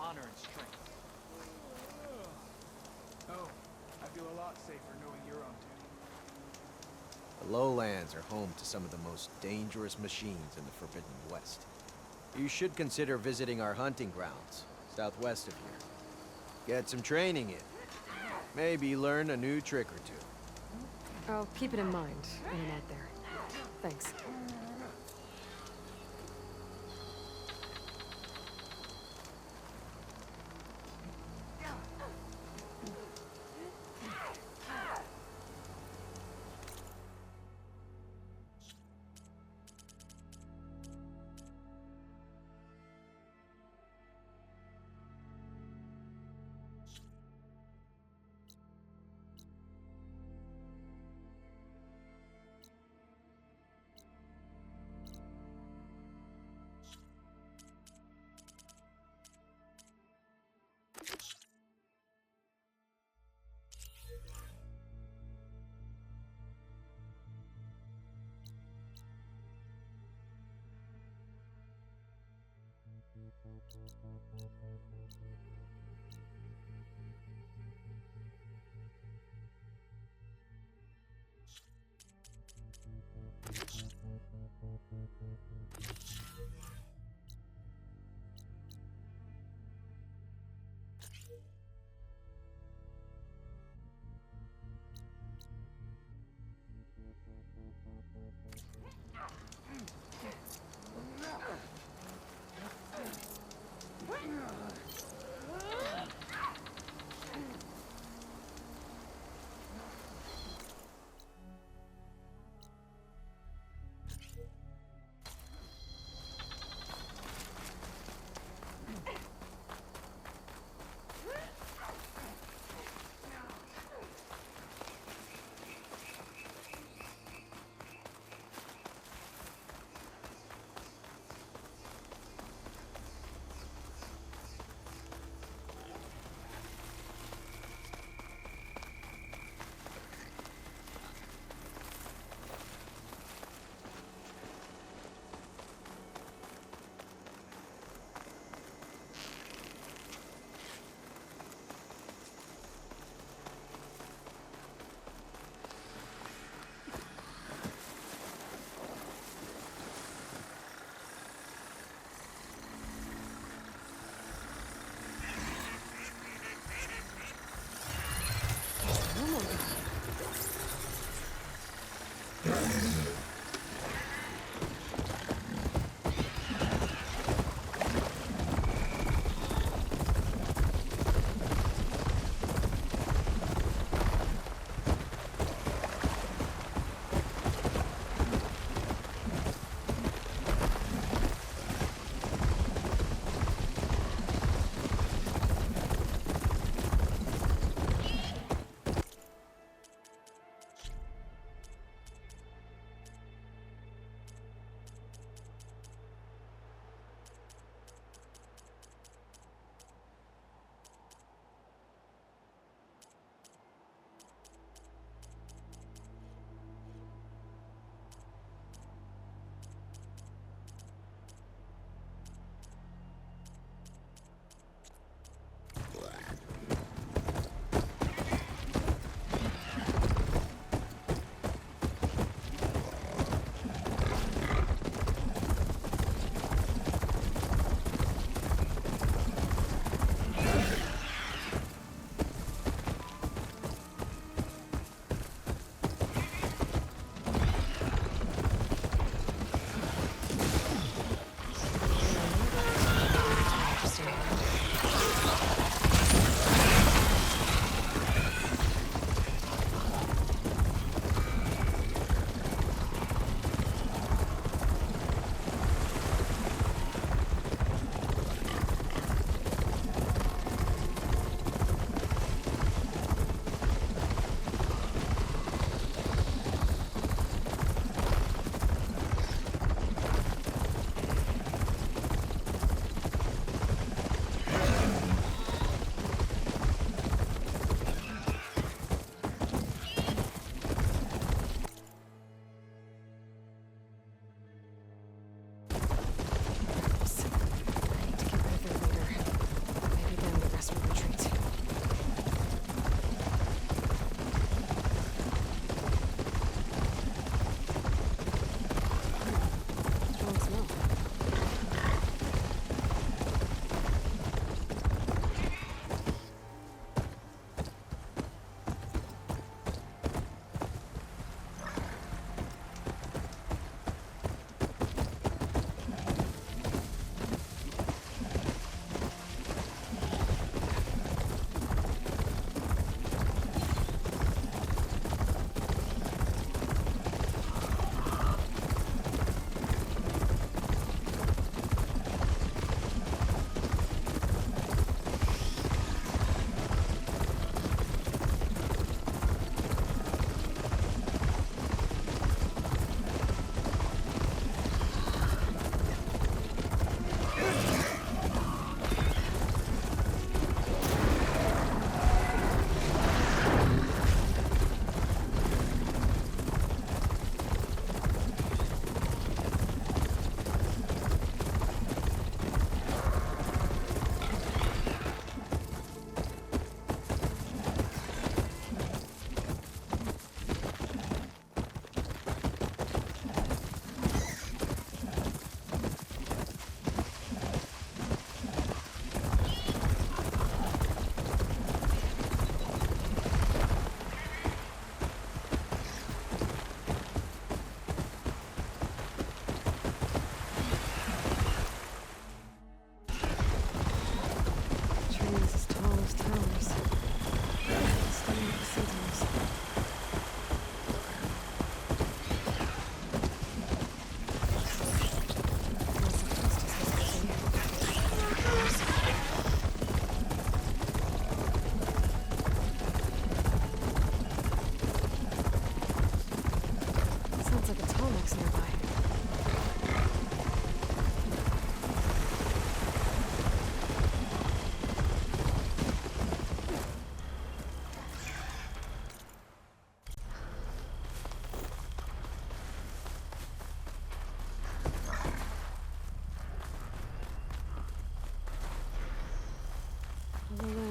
honor and strength. Oh, I feel a lot safer knowing you're on too. The lowlands are home to some of the most dangerous machines in the Forbidden West. You should consider visiting our hunting grounds, southwest of here. Get some training in. Maybe learn a new trick or two. I'll keep it in mind when I'm out there. Thanks.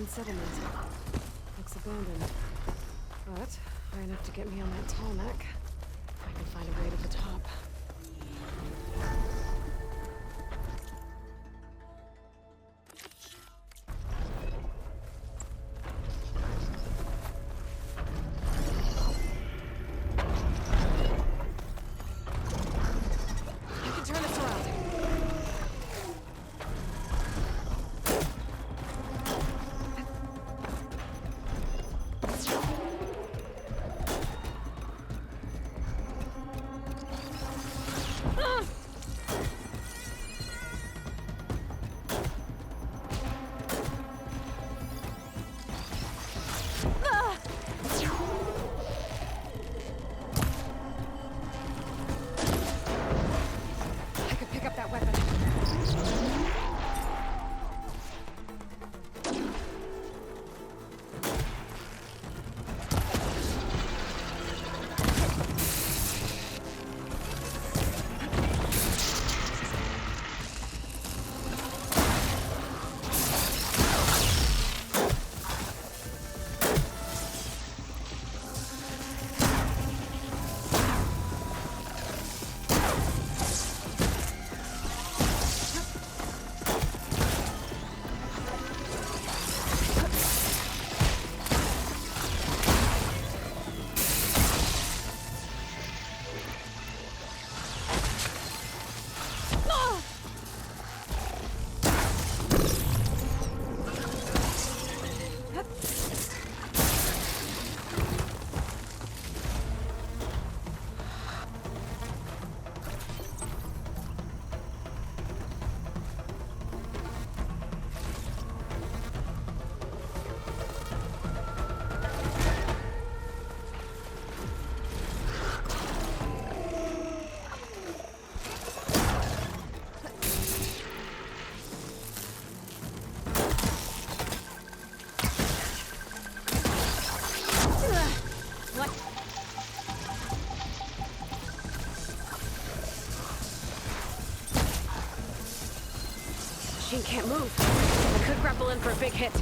settlement. Looks abandoned. But high enough to get me on that tall neck. I can find a way to the top. I can turn this around. I could pick up that weapon. What? Machine can't move. I could grapple in for a big hit.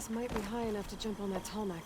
This might be high enough to jump on that tall neck.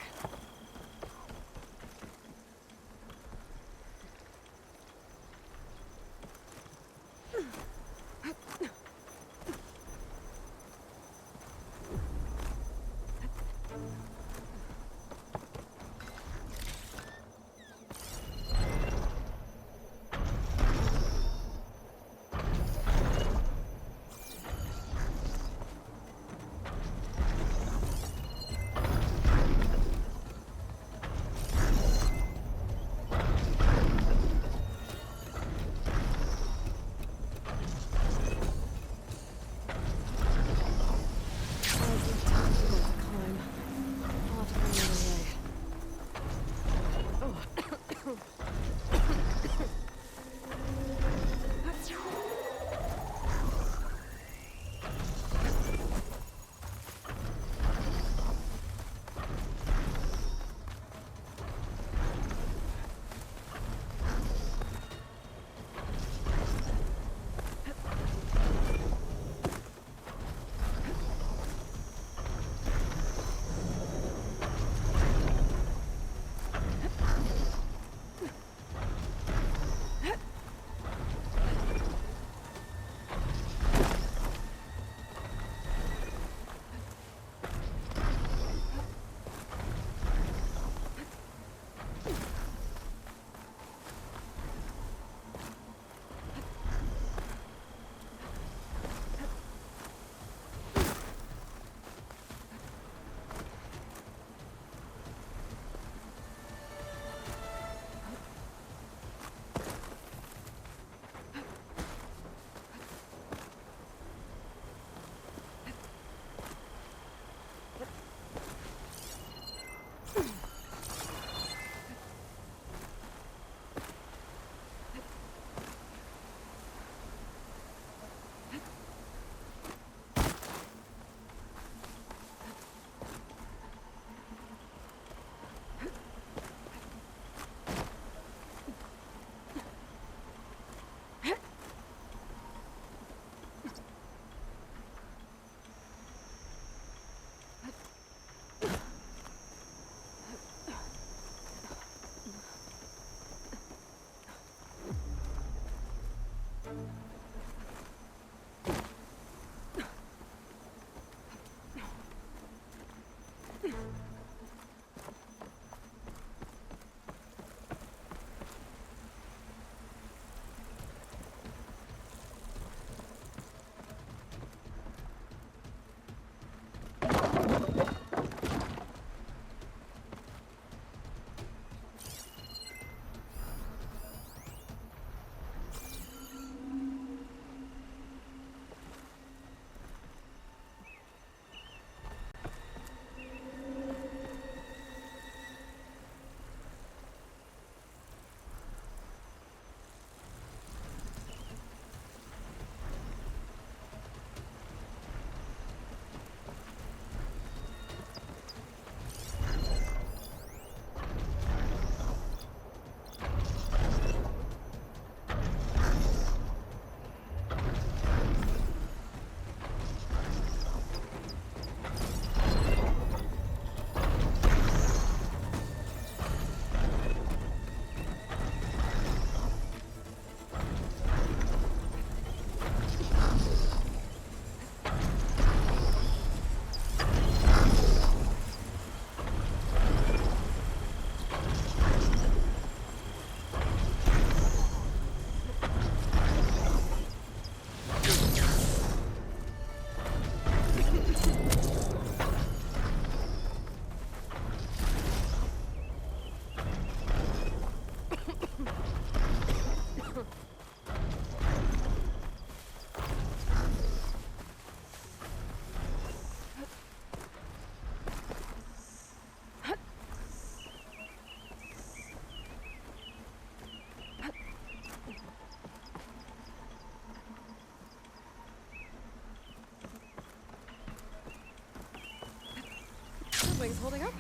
Wings holding up?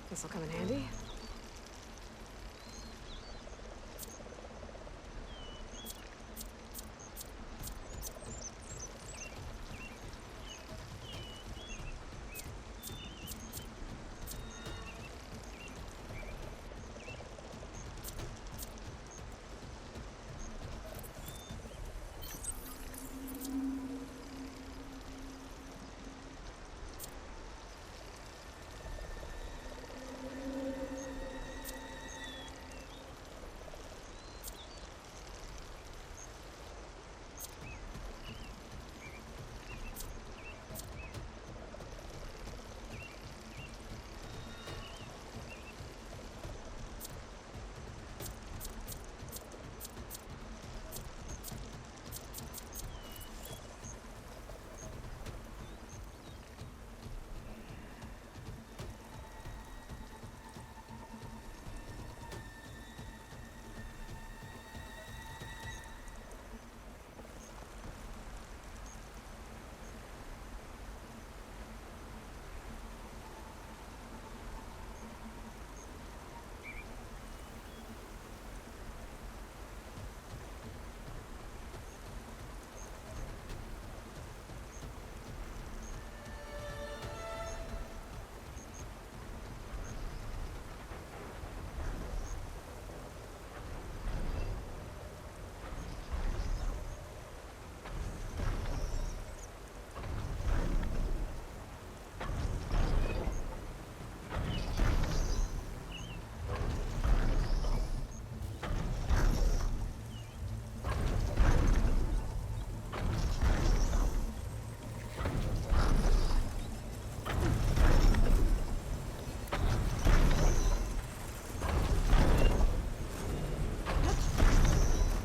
This'll come in handy.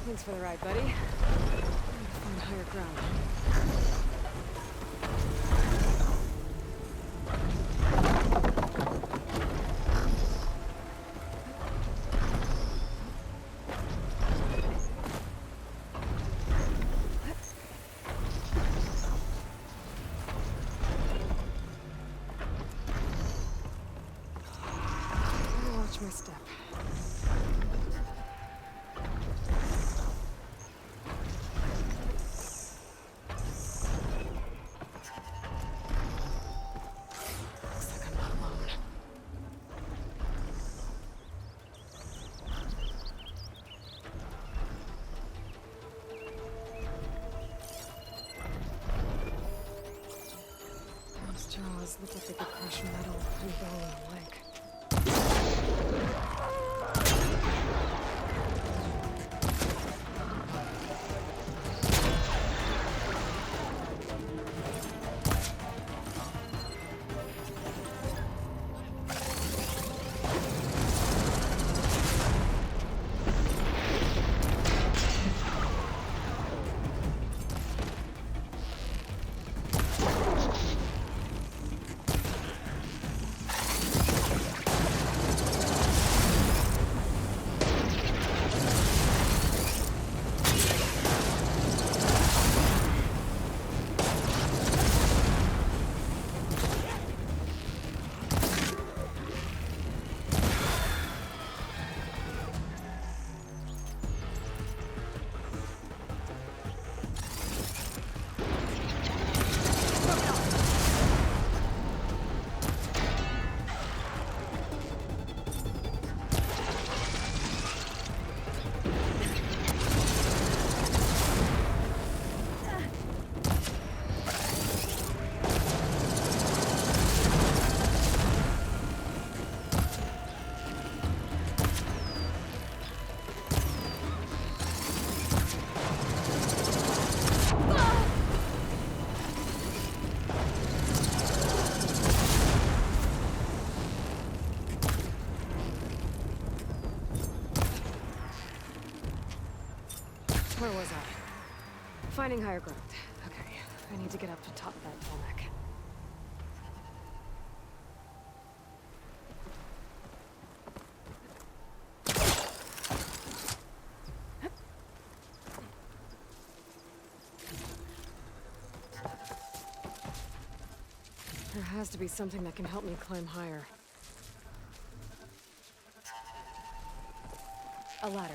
Thanks for the ride, buddy. I'm gonna find higher ground. Watch my step. Jaws look like they could crush metal and bone alike. Where was I? Finding higher ground. Okay, I need to get up to top that tall neck. There has to be something that can help me climb higher. A ladder.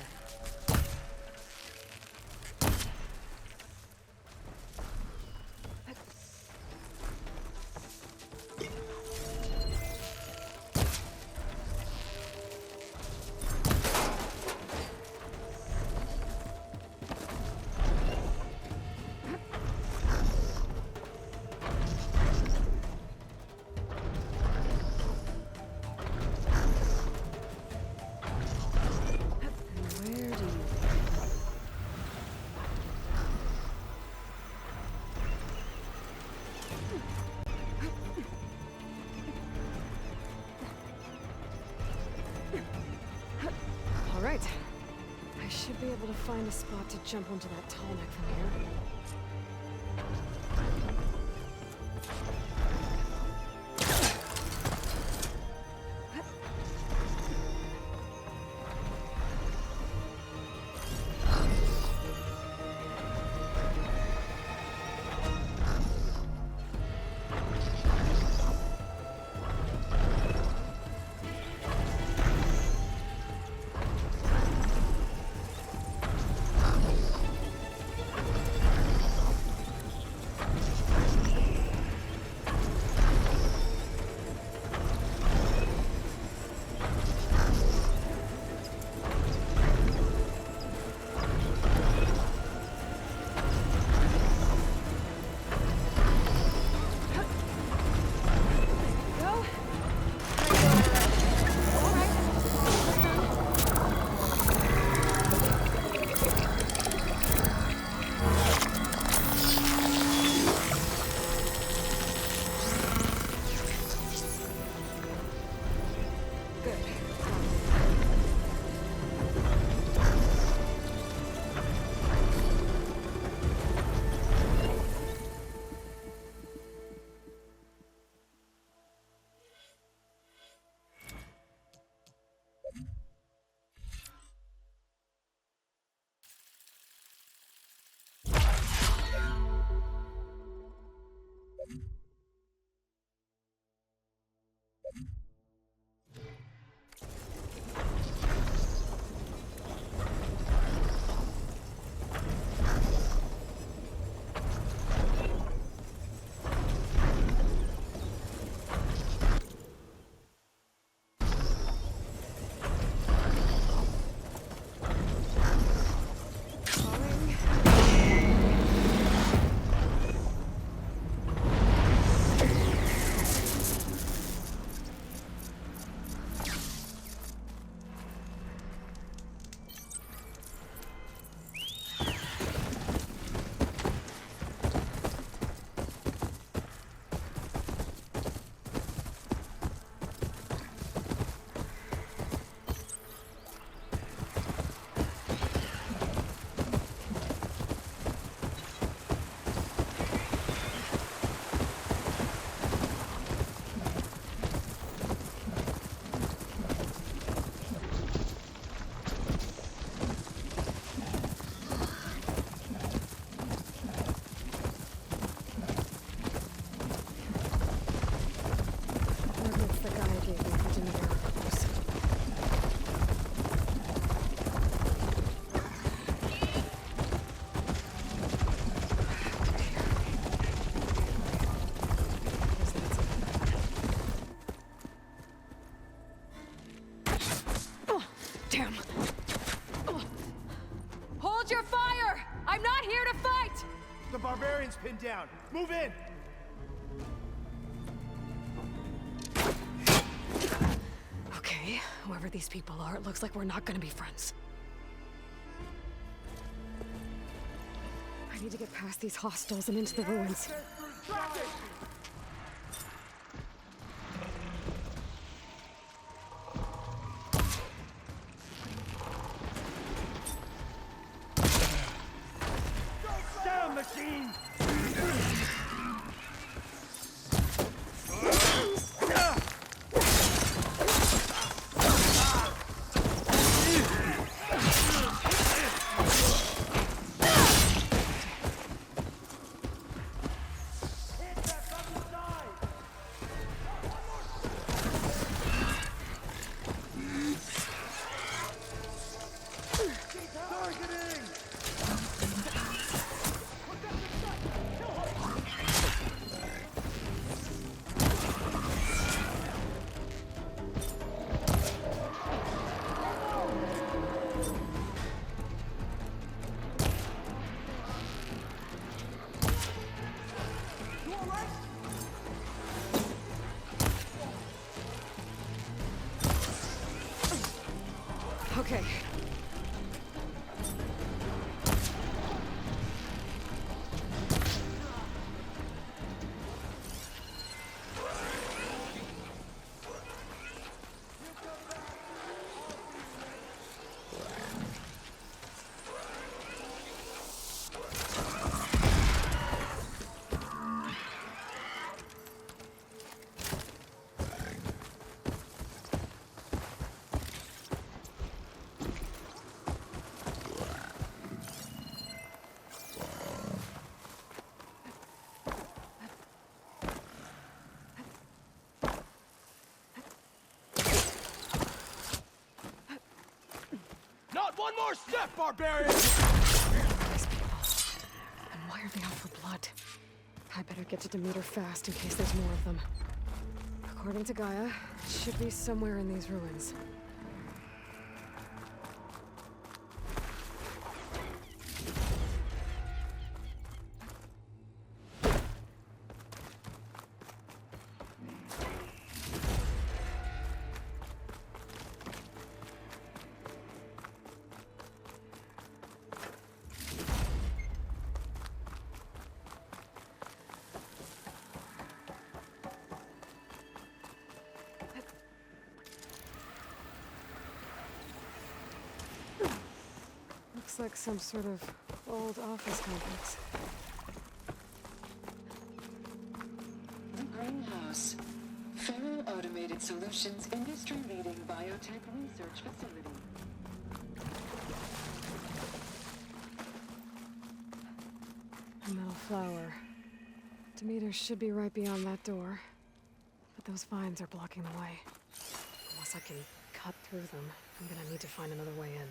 All right. I should be able to find a spot to jump onto that tall neck from here. Damn. Hold your fire! I'm not here to fight! The barbarian's pinned down. Move in! Okay, whoever these people are, it looks like we're not gonna be friends. I need to get past these hostels and into the ruins. Traffic! Down, machine! One more step, barbarian! These people. And why are they out for blood? I better get to Demeter fast in case there's more of them. According to Gaia, it should be somewhere in these ruins. Looks like some sort of old office complex. The Greenhouse. Federal Automated Solutions industry-leading biotech research facility. A metal flower. Demeter should be right beyond that door. But those vines are blocking the way. Unless I can cut through them, I'm gonna need to find another way in.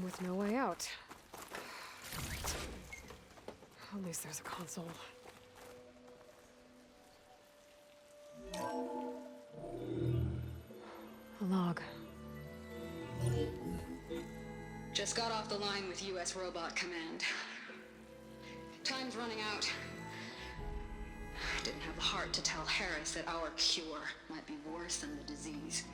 With no way out. Great. At least there's a console. A log. Just got off the line with U.S. Robot Command. Time's running out. Didn't have the heart to tell Harris that our cure might be worse than the disease.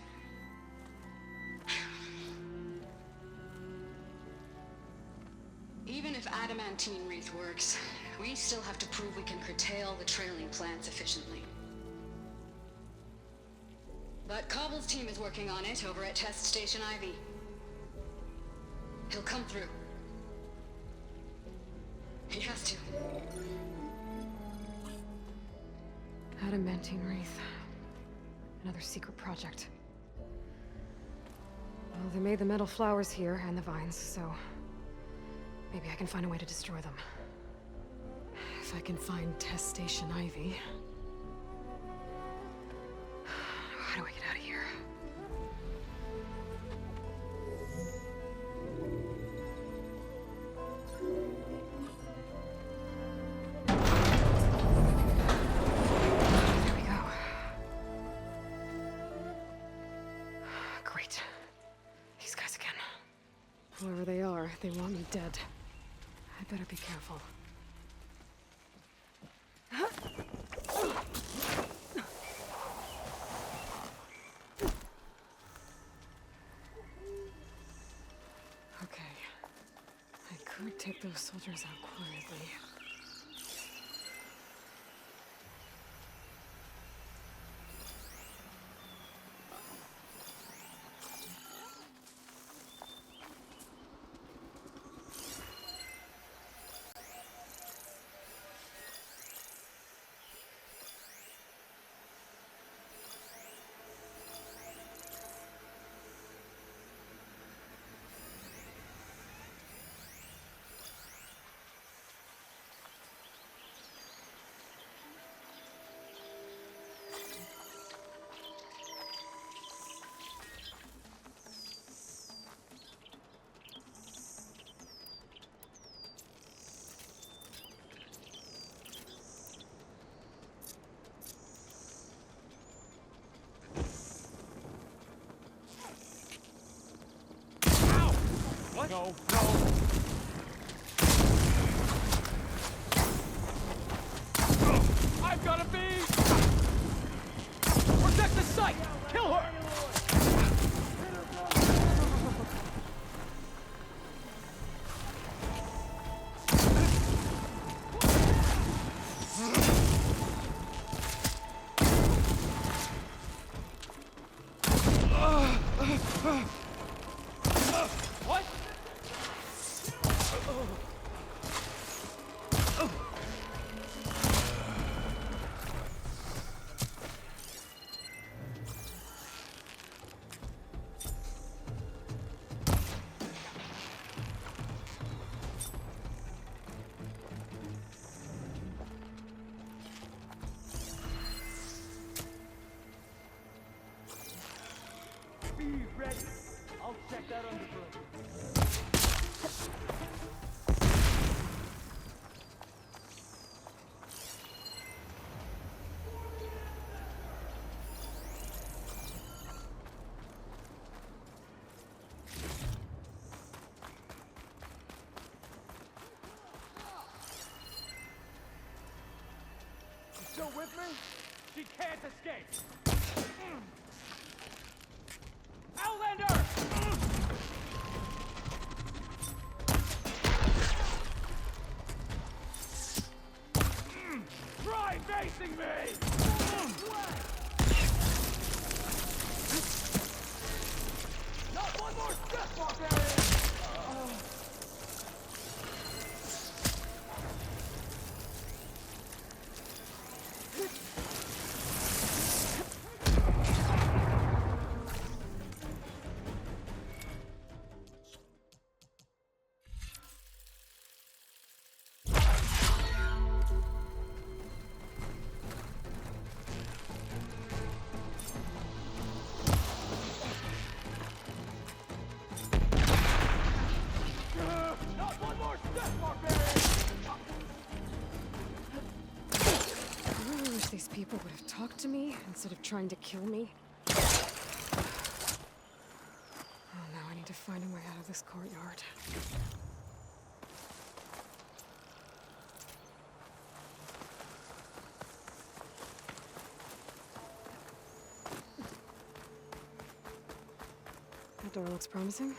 Even if adamantine wreath works, we still have to prove we can curtail the trailing plants efficiently. But Cobble's team is working on it over at Test Station Ivy. He'll come through. He has to. Adamantine wreath. Another secret project. Well, they made the metal flowers here and the vines, so maybe I can find a way to destroy them. If I can find Test Station Ivy. How do I get out of here? There we go. Great. These guys again. Whoever they are, they want me dead. I better be careful. Okay. I could take those soldiers out quietly. No, no. I've got a beat! Protect the site! Kill her! What? Be ready. I'll check that undergrowth. You still with me? She can't escape! Outlander! Try facing me! Not one more step, barbarian! Not one more step, barbarian! I really wish these people would have talked to me instead of trying to kill me. Oh no, I need to find a way out of this courtyard. That door looks promising.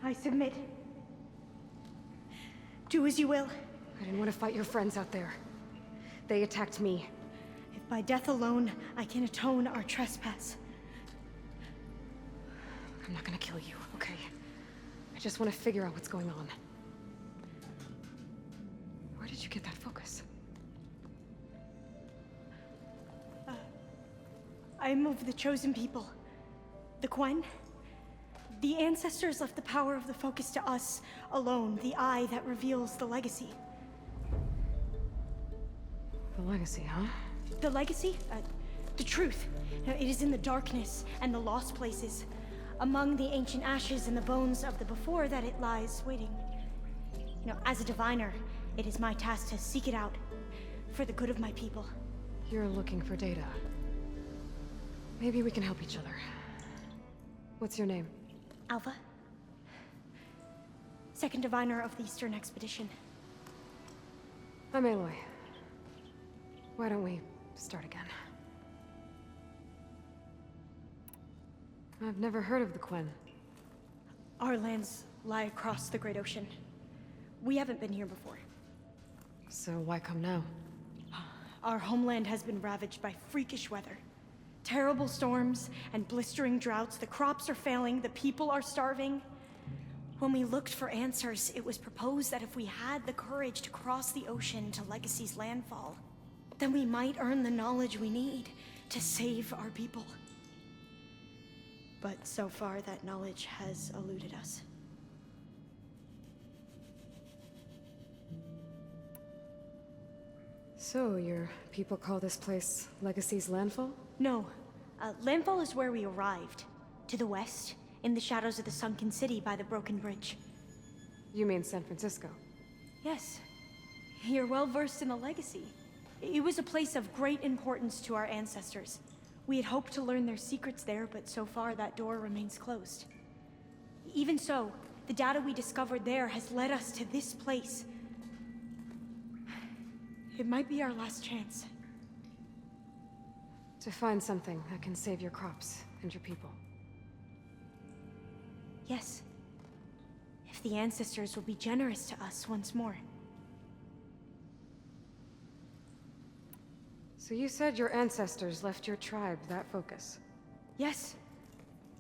I submit. Do as you will. I didn't want to fight your friends out there. They attacked me. If by death alone I can atone our trespass. I'm not gonna kill you, okay? I just want to figure out what's going on. Where did you get that focus? I am of the chosen people. The Quen. The ancestors left the power of the focus to us alone, the eye that reveals the legacy. The legacy, huh? The legacy? The truth. Now, it is in the darkness and the lost places, among the ancient ashes and the bones of the before that it lies waiting. As a diviner, it is my task to seek it out for the good of my people. You're looking for data. Maybe we can help each other. What's your name? Alpha. Second diviner of the Eastern Expedition. I'm Aloy. Why don't we start again? I've never heard of the Quen. Our lands lie across the Great Ocean. We haven't been here before. So why come now? Our homeland has been ravaged by freakish weather. Terrible storms and blistering droughts. The crops are failing, the people are starving. When we looked for answers, it was proposed that if we had the courage to cross the ocean to Legacy's landfall, then we might earn the knowledge we need to save our people. But so far, that knowledge has eluded us. So, your people call this place Legacy's landfall? No, Landfall is where we arrived. To the west, in the shadows of the sunken city by the broken bridge. You mean San Francisco? Yes. You're well versed in the legacy. It was a place of great importance to our ancestors. We had hoped to learn their secrets there, but so far that door remains closed. Even so, the data we discovered there has led us to this place. It might be our last chance. To find something that can save your crops and your people. Yes. If the ancestors will be generous to us once more. So you said your ancestors left your tribe that focus? Yes.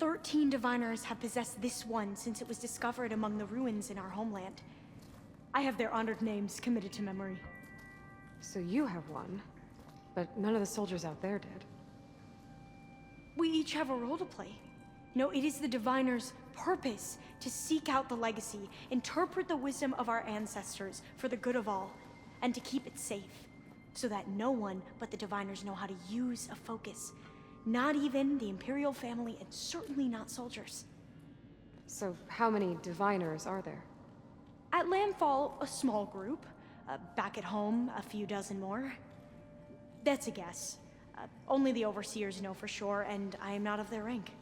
13 diviners have possessed this one since it was discovered among the ruins in our homeland. I have their honored names committed to memory. So you have one, but none of the soldiers out there did. We each have a role to play. No, it is the diviner's purpose to seek out the legacy, interpret the wisdom of our ancestors for the good of all, and to keep it safe, so that no one but the diviners know how to use a focus. Not even the Imperial family, and certainly not soldiers. So how many diviners are there? At Landfall, a small group. Back at home, a few dozen more. That's a guess. Only the overseers know for sure, and I am not of their rank.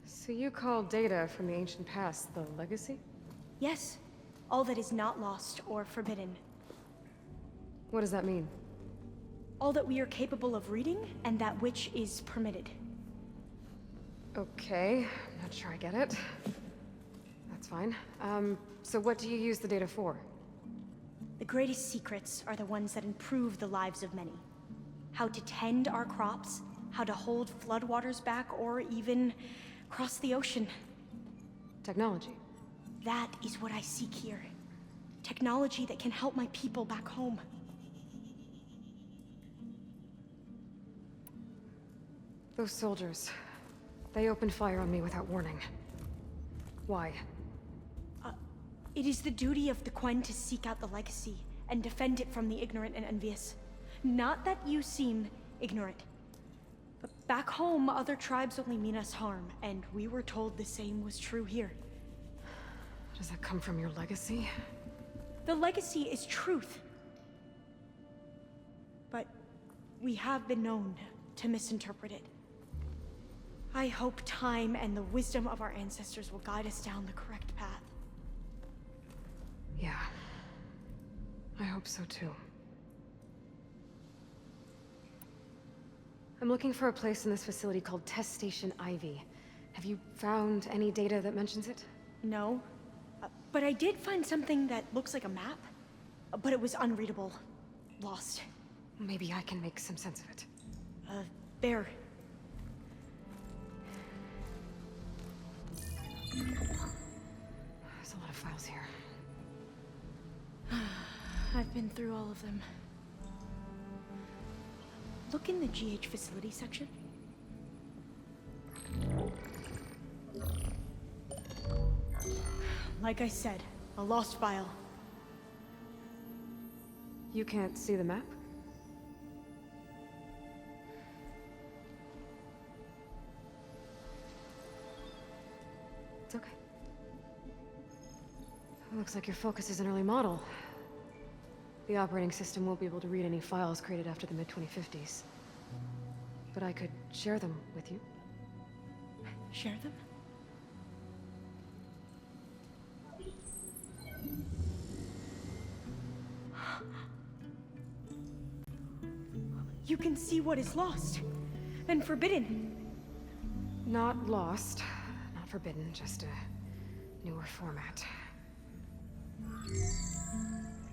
So you call data from the ancient past the legacy? Yes. All that is not lost or forbidden. What does that mean? All that we are capable of reading, and that which is permitted. Okay, I'm not sure I get it. That's fine. So what do you use the data for? The greatest secrets are the ones that improve the lives of many. How to tend our crops, how to hold floodwaters back, or even cross the ocean. Technology. That is what I seek here. Technology that can help my people back home. Those soldiers, they opened fire on me without warning. Why? It is the duty of the Quen to seek out the legacy and defend it from the ignorant and envious. Not that you seem ignorant. But back home, other tribes only mean us harm, and we were told the same was true here. Does that come from your legacy? The legacy is truth. But we have been known to misinterpret it. I hope time and the wisdom of our ancestors will guide us down the correct path. Yeah. I hope so too. I'm looking for a place in this facility called Test Station Ivy. Have you found any data that mentions it? No. But I did find something that looks like a map. But it was unreadable. Lost. Maybe I can make some sense of it. There. There's a lot of files here. I've been through all of them. Look in the GH facility section. Like I said, a lost file. You can't see the map? It's okay. Looks like your focus is an early model. The operating system won't be able to read any files created after the mid-2050s. But I could share them with you. Share them? You can see what is lost and forbidden. Not lost, not forbidden, just a newer format.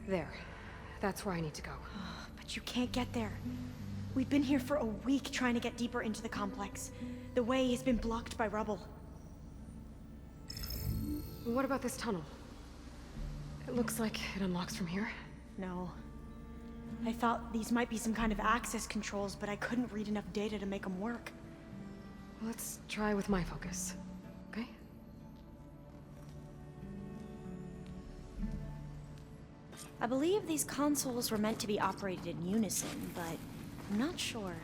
There. That's where I need to go. But you can't get there. We've been here for a week trying to get deeper into the complex. The way has been blocked by rubble. What about this tunnel? It looks like it unlocks from here. No. I thought these might be some kind of access controls, but I couldn't read enough data to make them work. Let's try with my focus, okay? I believe these consoles were meant to be operated in unison, but I'm not sure.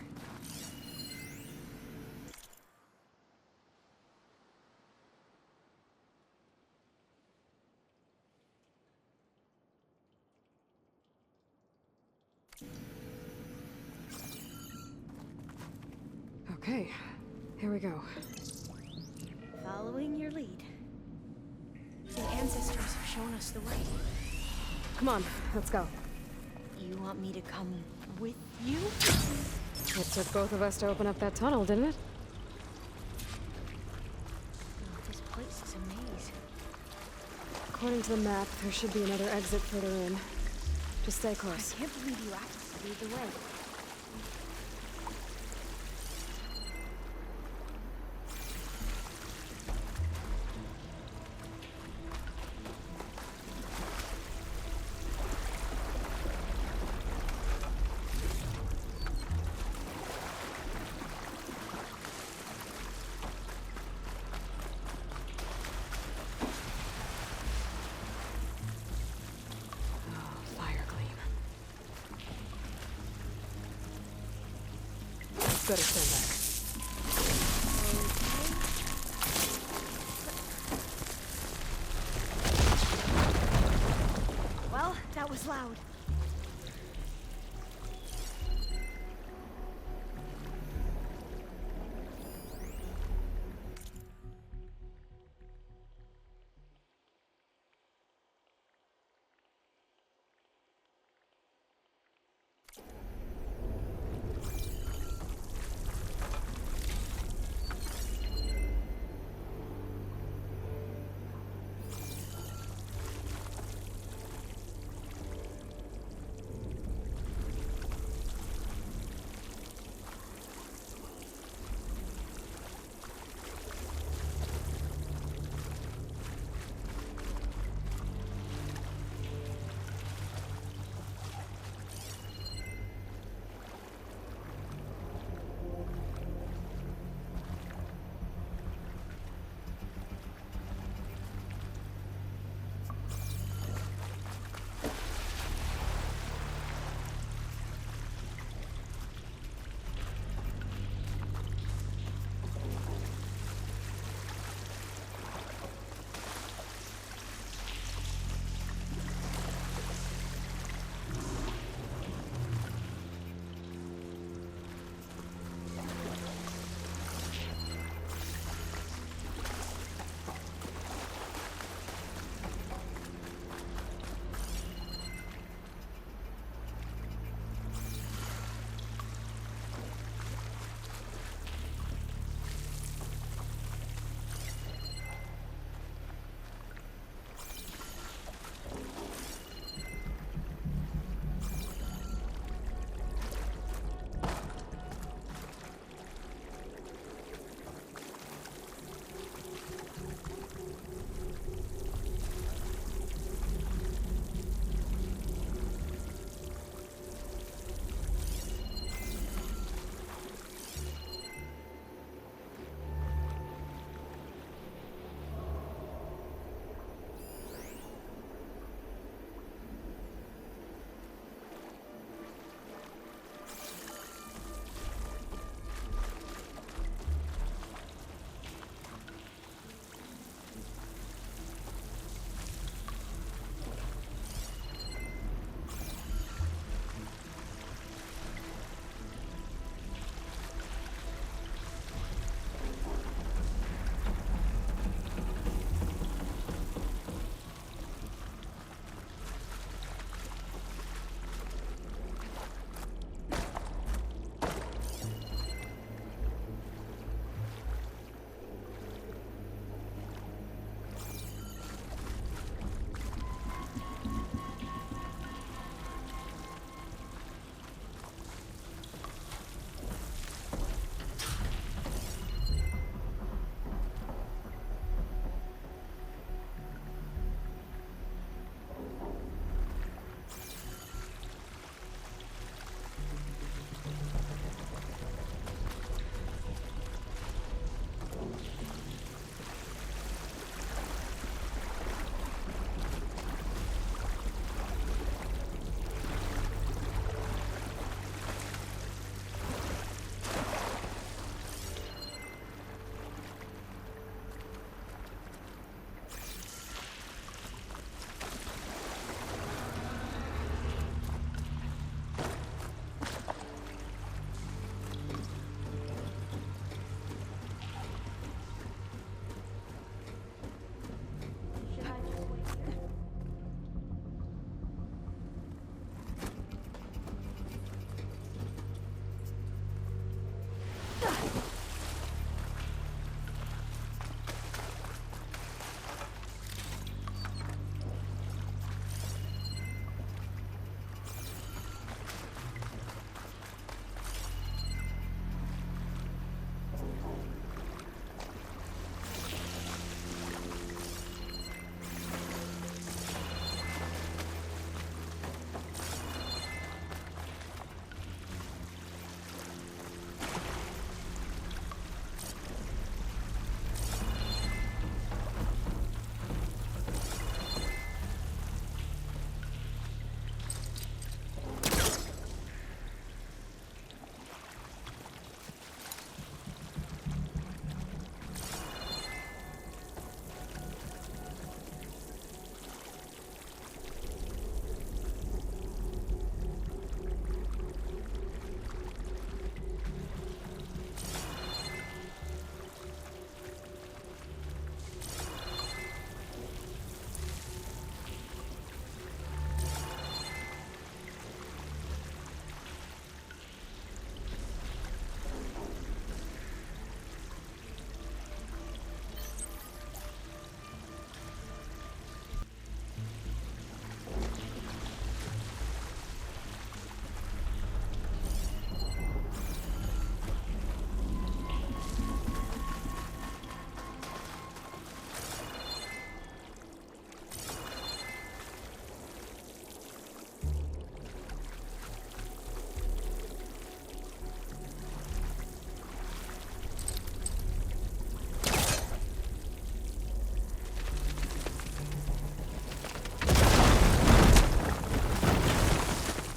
Okay, here we go. Following your lead. The ancestors have shown us the way. Come on, let's go. You want me to come with you? It took both of us to open up that tunnel, didn't it? Oh, this place is a maze. According to the map, there should be another exit further in. Just stay close. I can't believe you asked to lead the way. Fire gleam. Better stand back. Well, that was loud.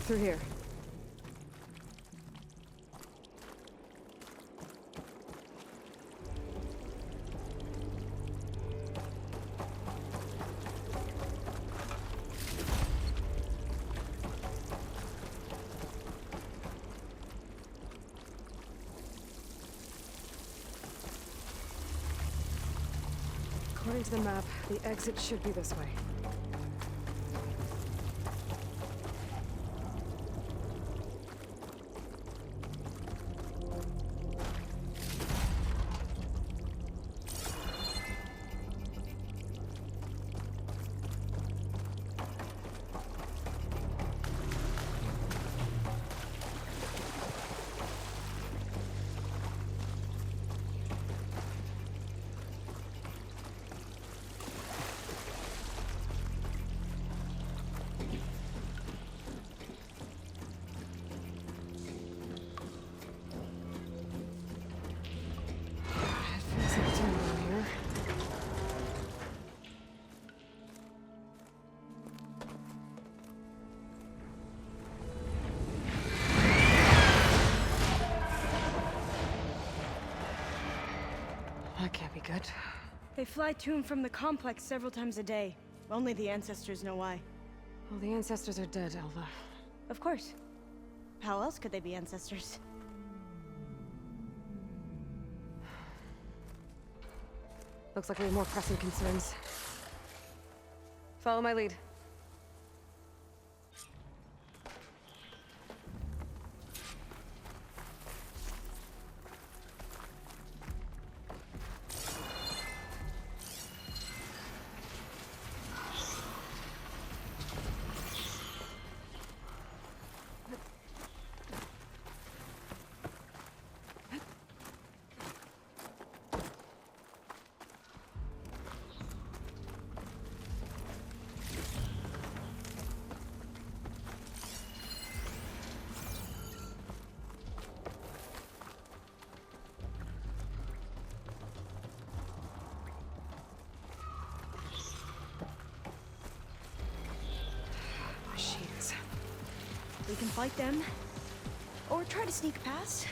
Through here. According to the map, the exit should be this way. That can't be good. They fly to and from the complex several times a day. Only the ancestors know why. Well, the ancestors are dead, Elva. Of course. How else could they be ancestors? Looks like we have more pressing concerns. Follow my lead. Machines. We can fight them, or try to sneak past.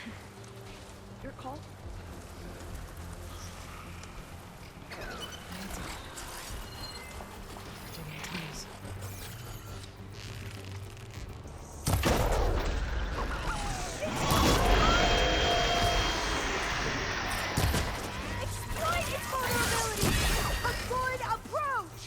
Your call. Exploit its vulnerability! Avoid approach!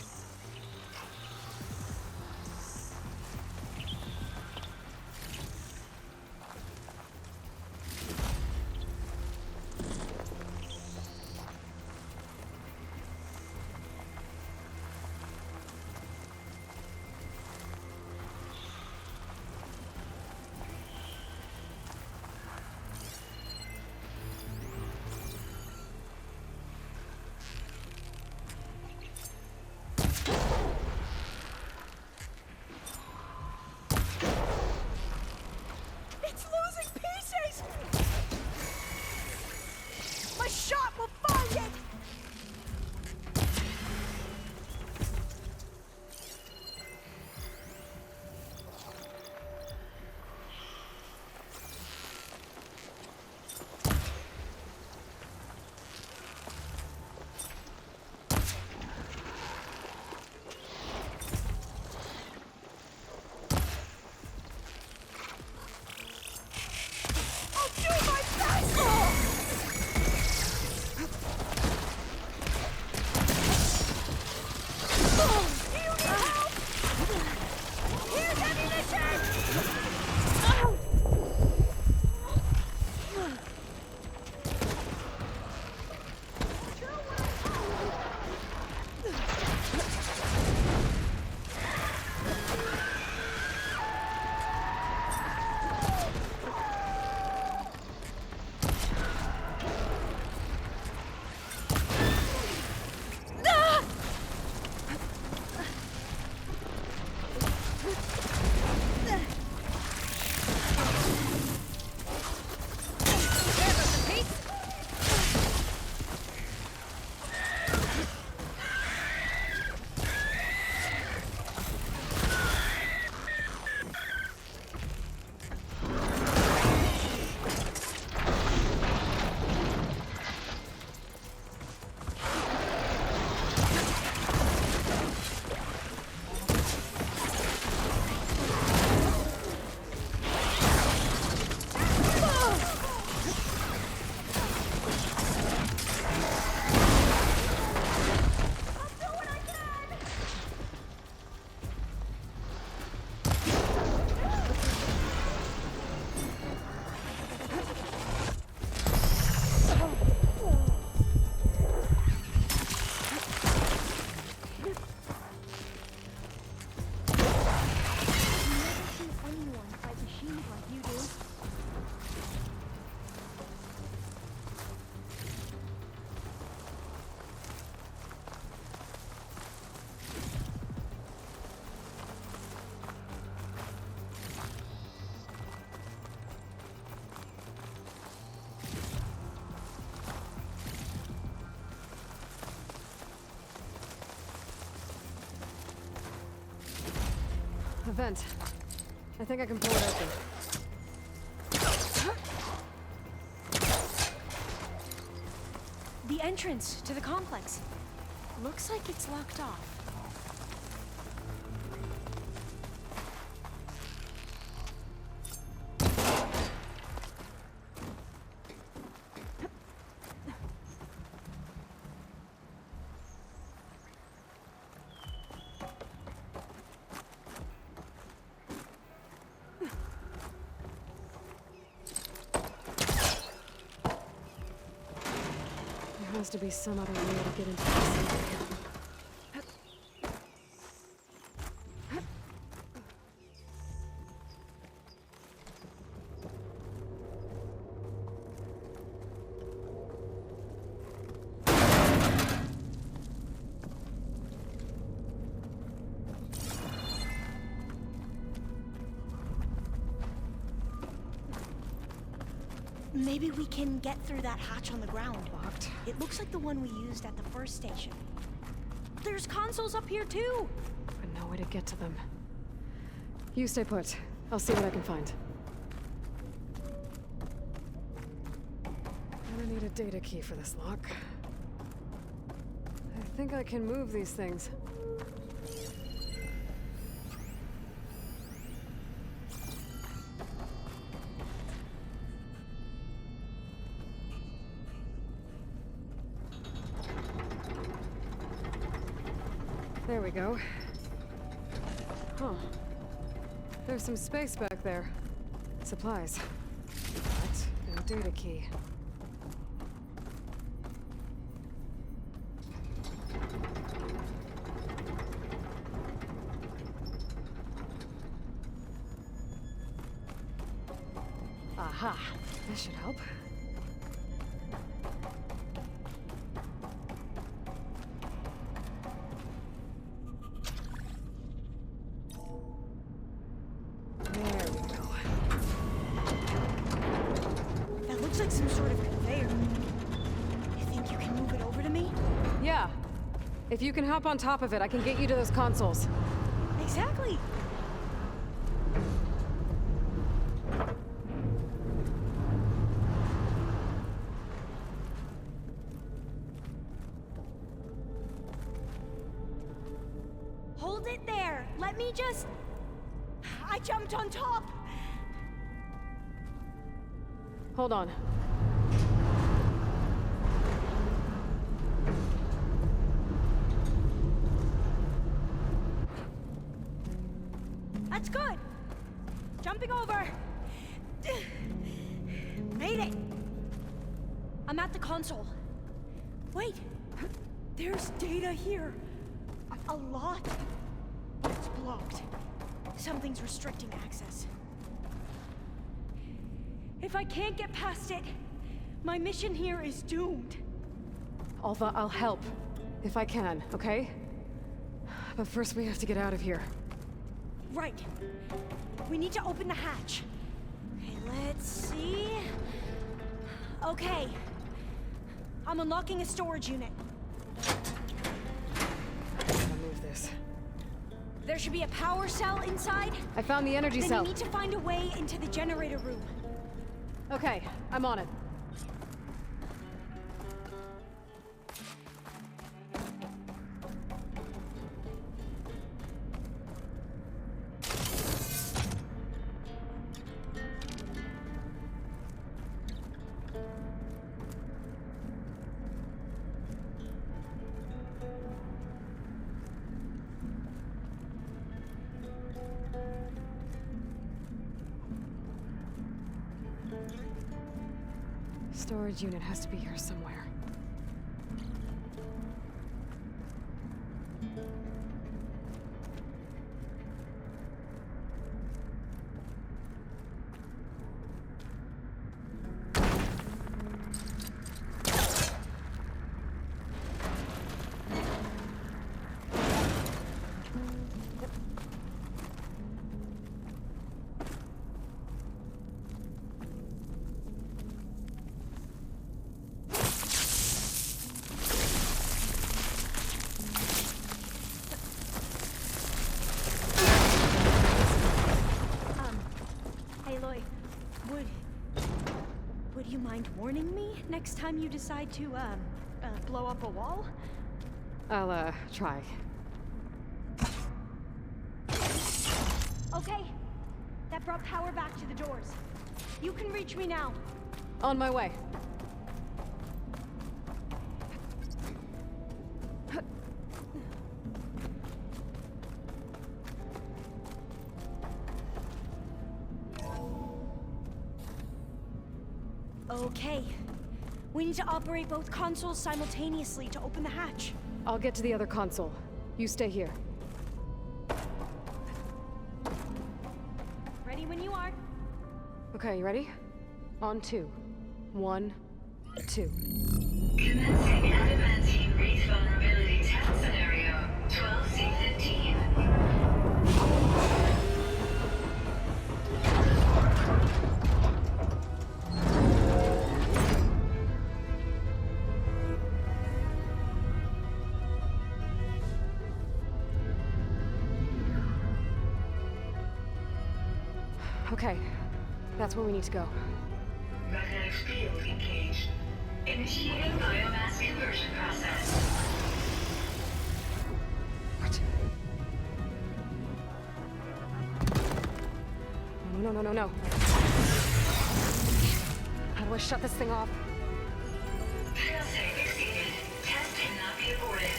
A vent. I think I can pull it open. The entrance to the complex. Looks like it's locked off. There has to be some other way to get into this. Maybe we can get through that hatch on the ground. Locked. It looks like the one we used at the first station. There's consoles up here too! But no way to get to them. You stay put. I'll see what I can find. Gonna need a data key for this lock. I think I can move these things. There we go. Huh. There's some space back there. Supplies. But no data key. Aha. This should help. There we go. That looks like some sort of conveyor. You think you can move it over to me? Yeah. If you can hop on top of it, I can get you to those consoles. Exactly! Hold it there! Let me just... I jumped on top! Hold on. That's good! Jumping over! Made it! I'm at the console. Wait! There's data here! A lot! But it's blocked. Something's restricting access. If I can't get past it, my mission here is doomed. Alva, I'll help. If I can, okay? But first we have to get out of here. Right. We need to open the hatch. Okay, let's see... Okay. I'm unlocking a storage unit. Gotta move this. There should be a power cell inside. I found the energy Then cell. we need to find a way into the generator room. Okay, I'm on it. Storage unit has to be here somewhere. Would you mind warning me next time you decide to, blow up a wall? I'll, try. Okay. That brought power back to the doors. You can reach me now. On my way. Okay. We need to operate both consoles simultaneously to open the hatch. I'll get to the other console. You stay here. Ready when you are. Okay, you ready? On 2. 1, 2. Commencing adamantine wreath vulnerability test scenario 12C15. Okay, that's where we need to go. Magnetic field engaged. Initiating biomass conversion process. What? No, no, no, no, no. How do I shut this thing off? Failsafe exceeded. Test cannot be aborted.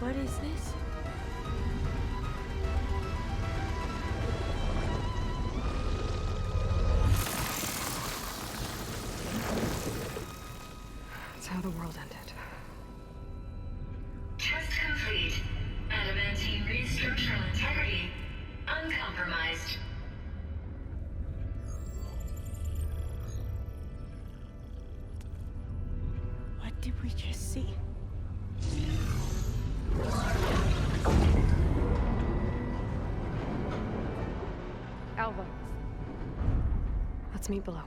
What is this? That's how the world ended. Test complete. Adamantine wreath structural integrity uncompromised. What did we just see? Alva. Let's meet below.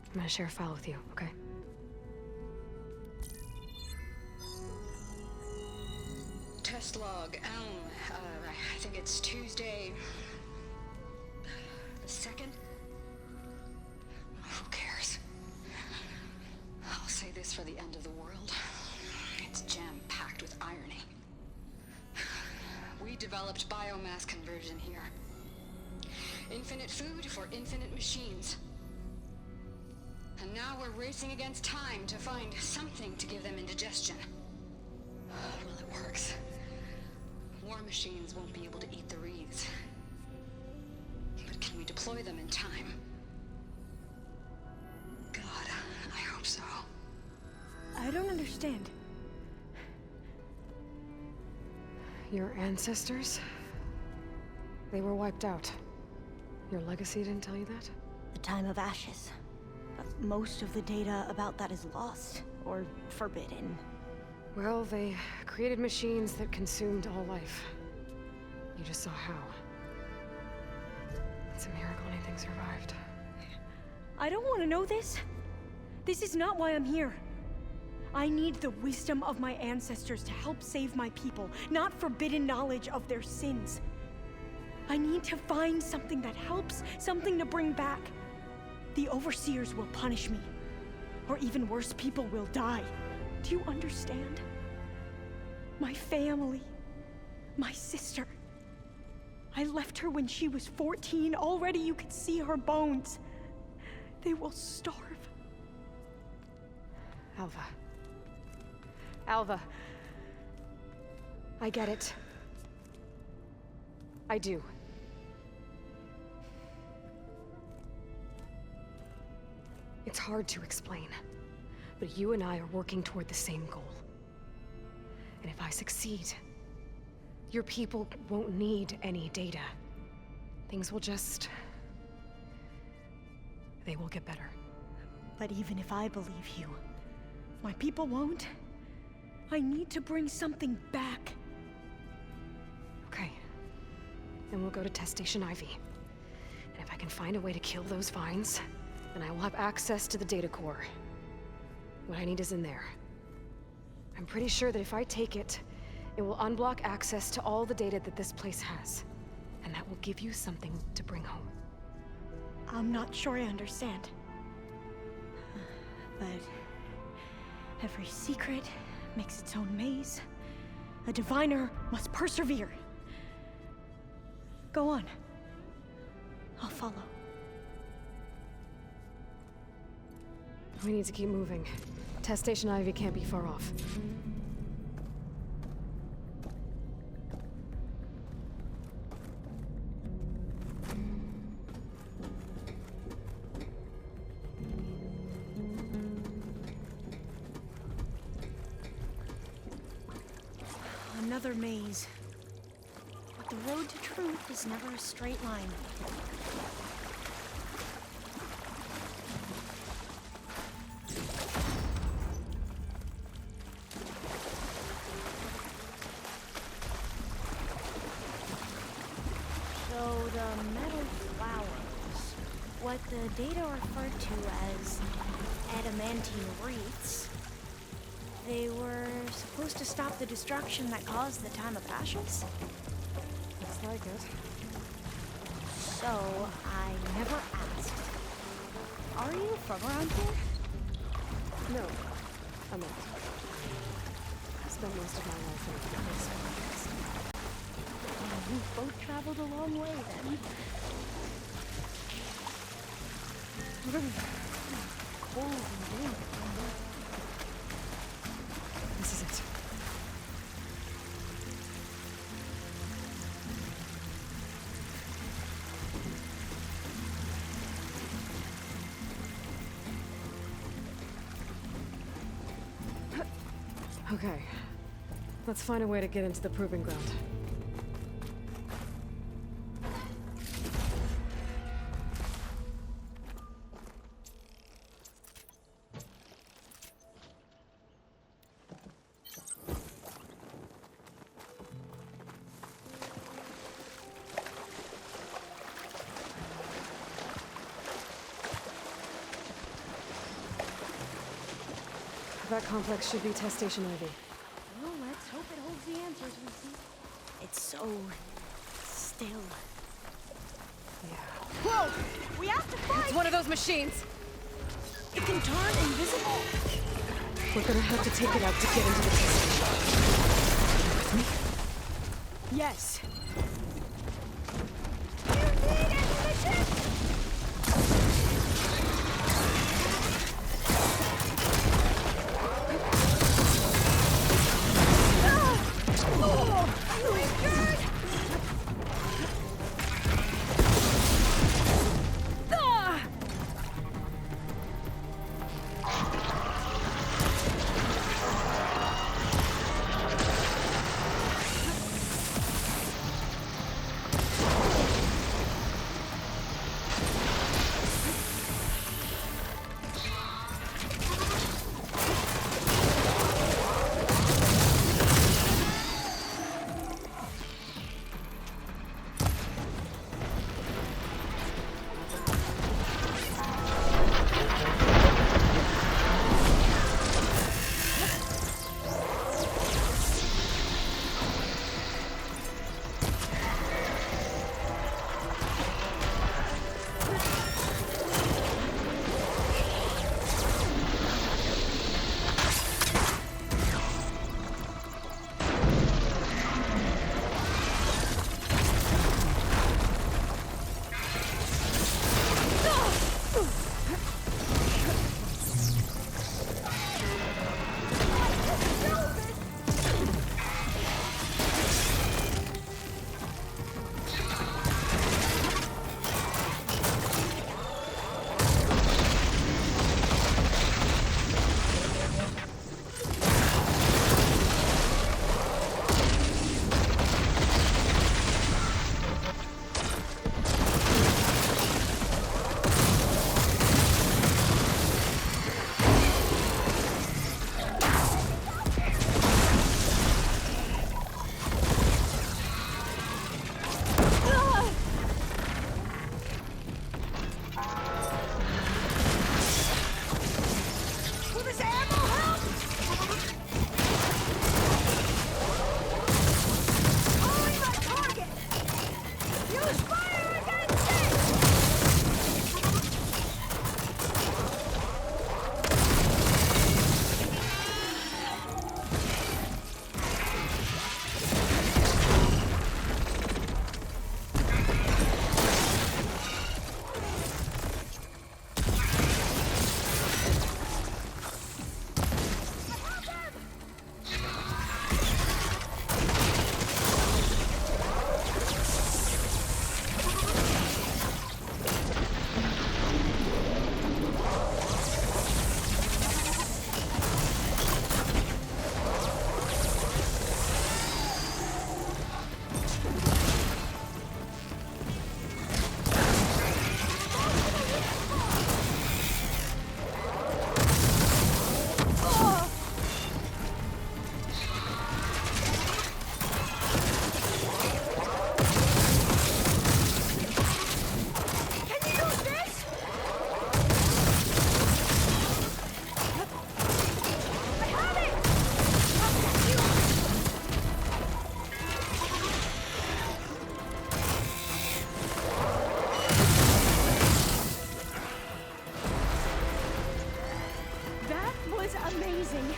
I'm gonna share a file with you, okay? Test log, Elm. I think it's Tuesday... the 2nd? Who cares? I'll say this for the end of the world. It's jam-packed with irony. We developed biomass conversion here. Infinite food for infinite machines. And now we're racing against time to find something to give them indigestion. Well, it works. War machines won't be able to eat the wreaths. But can we deploy them in time? God, I hope so. I don't understand. Your ancestors? They were wiped out. Your legacy didn't tell you that? The time of ashes. But most of the data about that is lost or forbidden. Well, they created machines that consumed all life. You just saw how. It's a miracle anything survived. I don't want to know this. This is not why I'm here. I need the wisdom of my ancestors to help save my people, not forbidden knowledge of their sins. I need to find something that helps, something to bring back. The overseers will punish me. Or even worse, people will die. Do you understand? My family. My sister. I left her when she was 14. Already you could see her bones. They will starve. Alva. Alva. I get it. I do. It's hard to explain, but you and I are working toward the same goal. And if I succeed, your people won't need any data. Things will just... they will get better. But even if I believe you, my people won't. I need to bring something back. Okay. Then we'll go to Test Station Ivy. And if I can find a way to kill those vines, then I will have access to the data core. What I need is in there. I'm pretty sure that if I take it, it will unblock access to all the data that this place has. And that will give you something to bring home. I'm not sure I understand. But every secret makes its own maze. A diviner must persevere. Go on. I'll follow. We need to keep moving. Test Station Ivy can't be far off. Another maze. But the road to truth is never a straight line. So the metal flowers, what the data referred to as adamantine wreaths, they were supposed to stop the destruction that caused the Time of Ashes? Looks like it. So, I never asked. Are you from around here? No, I'm not. I spent most of my life in a place like this. We've both traveled a long way then. Cold and damp. This is it. Okay. Let's find a way to get into the proving ground. That complex should be Test Station Ivy. Well, let's hope it holds the answers we seek. It's so still. Yeah. Whoa! We have to fight! It's one of those machines! It can turn invisible! We're gonna have to take it out to get into the test station. With me? Yes. You need ammunition! amazing.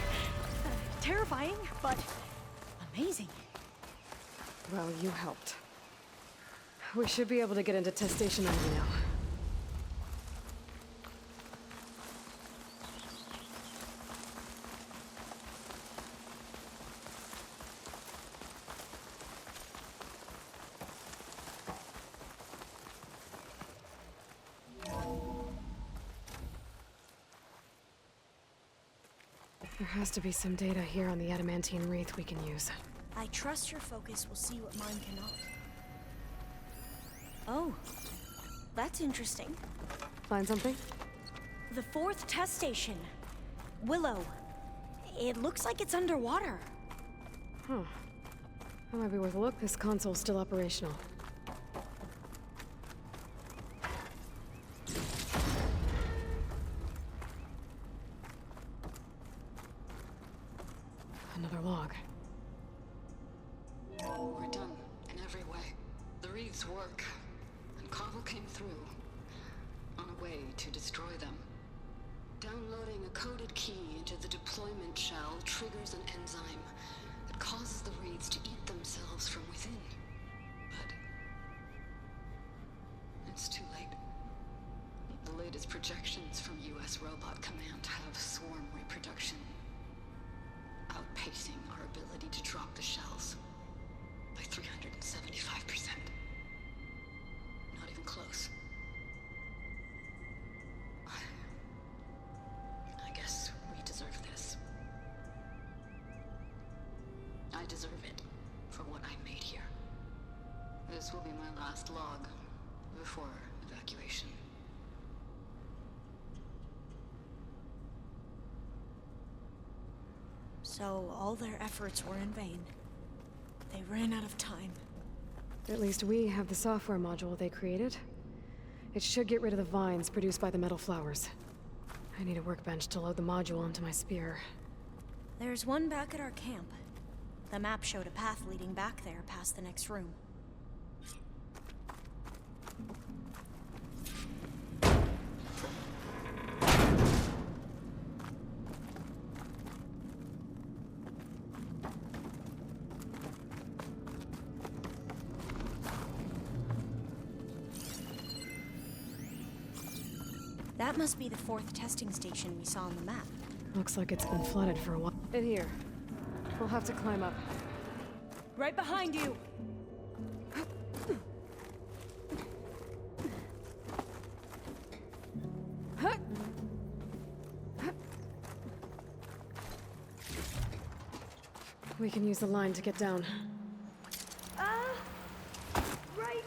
Terrifying, but amazing. Well, you helped. We should be able to get into test station 90 now. There has to be some data here on the adamantine wreath we can use. I trust your focus will see what mine cannot. Oh, that's interesting. Find something? The 4th test station. Willow. It looks like it's underwater. Huh. That might be worth a look. This console's still operational. Another log. We're done in every way. The wreaths work, and Cobble came through on a way to destroy them. Downloading a coded key into the deployment shell triggers an enzyme that causes the wreaths to eat themselves from within. But it's too late. The latest projections from U.S. Robot Command have swarm reproduction outpacing our ability to drop the shells by 375%. Not even close. I guess we deserve this. I deserve it for what I made here. This will be my last log before evacuation. So all their efforts were in vain. They ran out of time. At least we have the software module they created. It should get rid of the vines produced by the metal flowers. I need a workbench to load the module onto my spear. There's one back at our camp. The map showed a path leading back there past the next room. That must be the 4th testing station we saw on the map. Looks like it's been flooded for a while. In here. We'll have to climb up. Right behind you! We can use the line to get down. Right!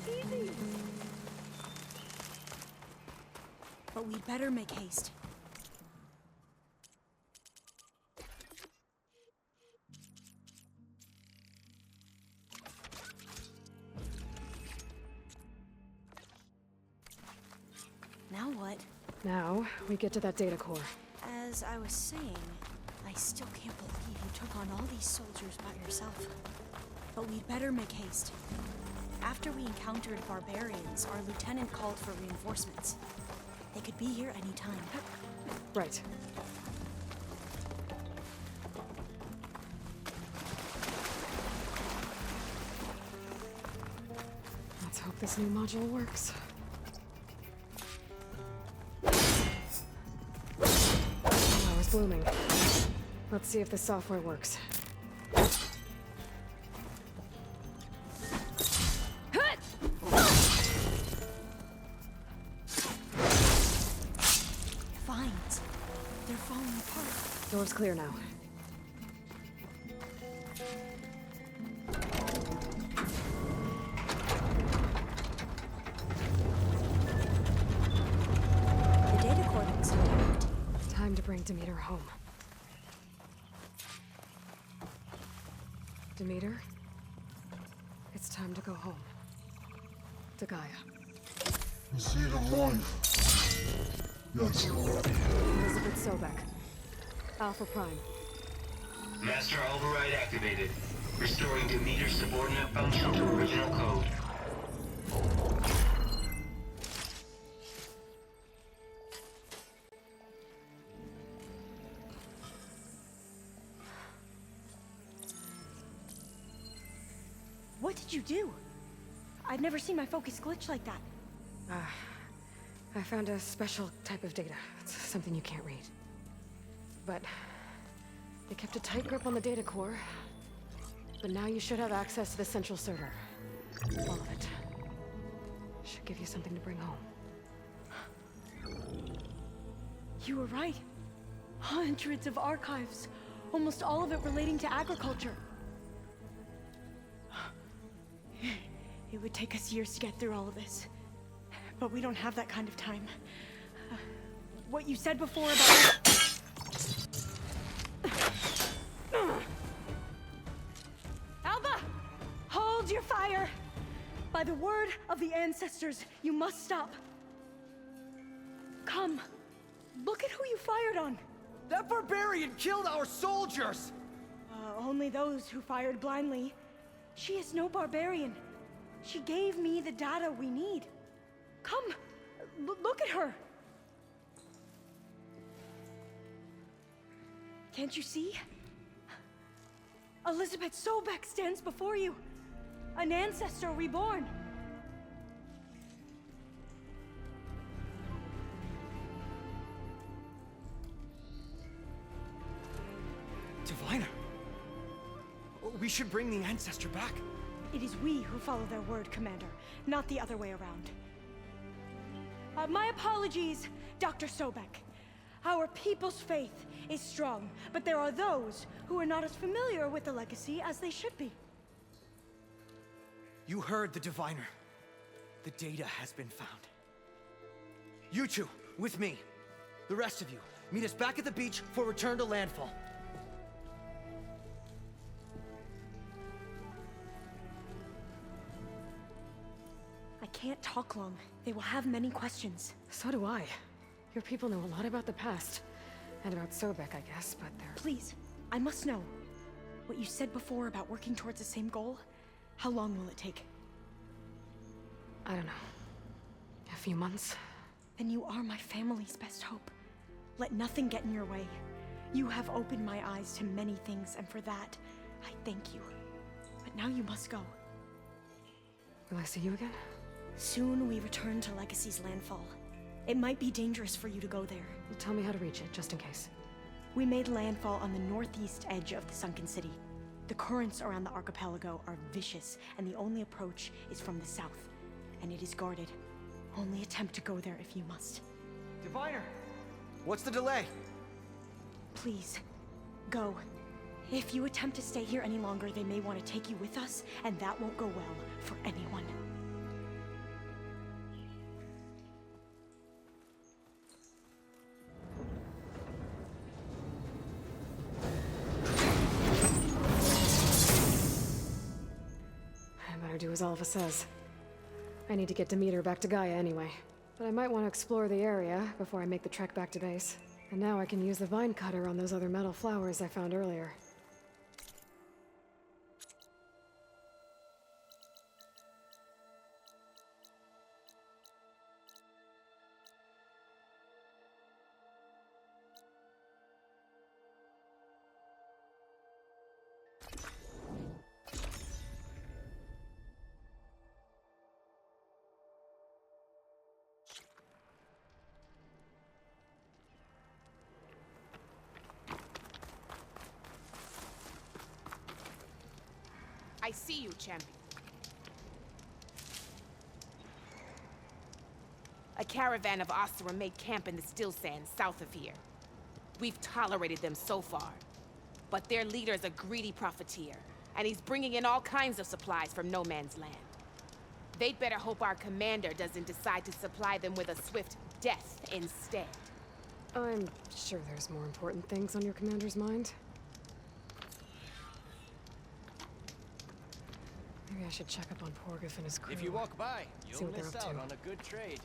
Easy! But we'd better make haste. Now what? Now, we get to that data core. As I was saying, I still can't believe you took on all these soldiers by yourself. But we'd better make haste. After we encountered barbarians, our lieutenant called for reinforcements. They could be here any time. Right. Let's hope this new module works. Oh, I was blooming. Let's see if the software works. Vines. They're falling apart. Door's clear now. The data core looks intact. Time to bring Demeter home. Demeter, it's time to go home. To Gaia. Receive a warning. Yes, Lord. Elizabeth Sobek. Alpha Prime. Master override activated. Restoring Demeter's subordinate function to original code. What did you do? I've never seen my focus glitch like that. I found a special type of data. It's something you can't read. But they kept a tight grip on the data core. But now you should have access to the central server. All of it. Should give you something to bring home. You were right. Hundreds of archives. Almost all of it relating to agriculture. It would take us years to get through all of this. But we don't have that kind of time. What you said before about... Alba! Hold your fire! By the word of the ancestors, you must stop. Come. Look at who you fired on. That barbarian killed our soldiers! Only those who fired blindly. She is no barbarian. She gave me the data we need. Come, look at her. Can't you see? Elizabeth Sobek stands before you. An ancestor reborn. Diviner. We should bring the ancestor back. It is we who follow their word, Commander, not the other way around. My apologies, Dr. Sobek. Our people's faith is strong, but there are those who are not as familiar with the legacy as they should be. You heard the Diviner. The data has been found. You two, with me. The rest of you, meet us back at the beach for return to landfall. I can't talk long. They will have many questions. So do I. Your people know a lot about the past. And about Sobek, I guess, but they're... Please, I must know. What you said before about working towards the same goal, how long will it take? I don't know. A few months? Then you are my family's best hope. Let nothing get in your way. You have opened my eyes to many things, and for that, I thank you. But now you must go. Will I see you again? Soon we return to Legacy's landfall. It might be dangerous for you to go there. Well, tell me how to reach it, just in case. We made landfall on the northeast edge of the sunken city. The currents around the archipelago are vicious, and the only approach is from the south. And it is guarded. Only attempt to go there if you must. Diviner! What's the delay? Please, go. If you attempt to stay here any longer, they may want to take you with us, and that won't go well for anyone. I better do as Alva says. I need to get Demeter back to Gaia anyway. But I might want to explore the area before I make the trek back to base. And now I can use the vine cutter on those other metal flowers I found earlier. I see you, champion. A caravan of Oseram made camp in the still sands south of here. We've tolerated them so far. But their leader's a greedy profiteer, and he's bringing in all kinds of supplies from no man's land. They'd better hope our commander doesn't decide to supply them with a swift death instead. I'm sure there's more important things on your commander's mind. Maybe I should check up on Porgif and his crew. If you walk by, See you'll what they're miss up out to. on a good trade.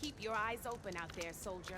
Keep your eyes open out there, soldier.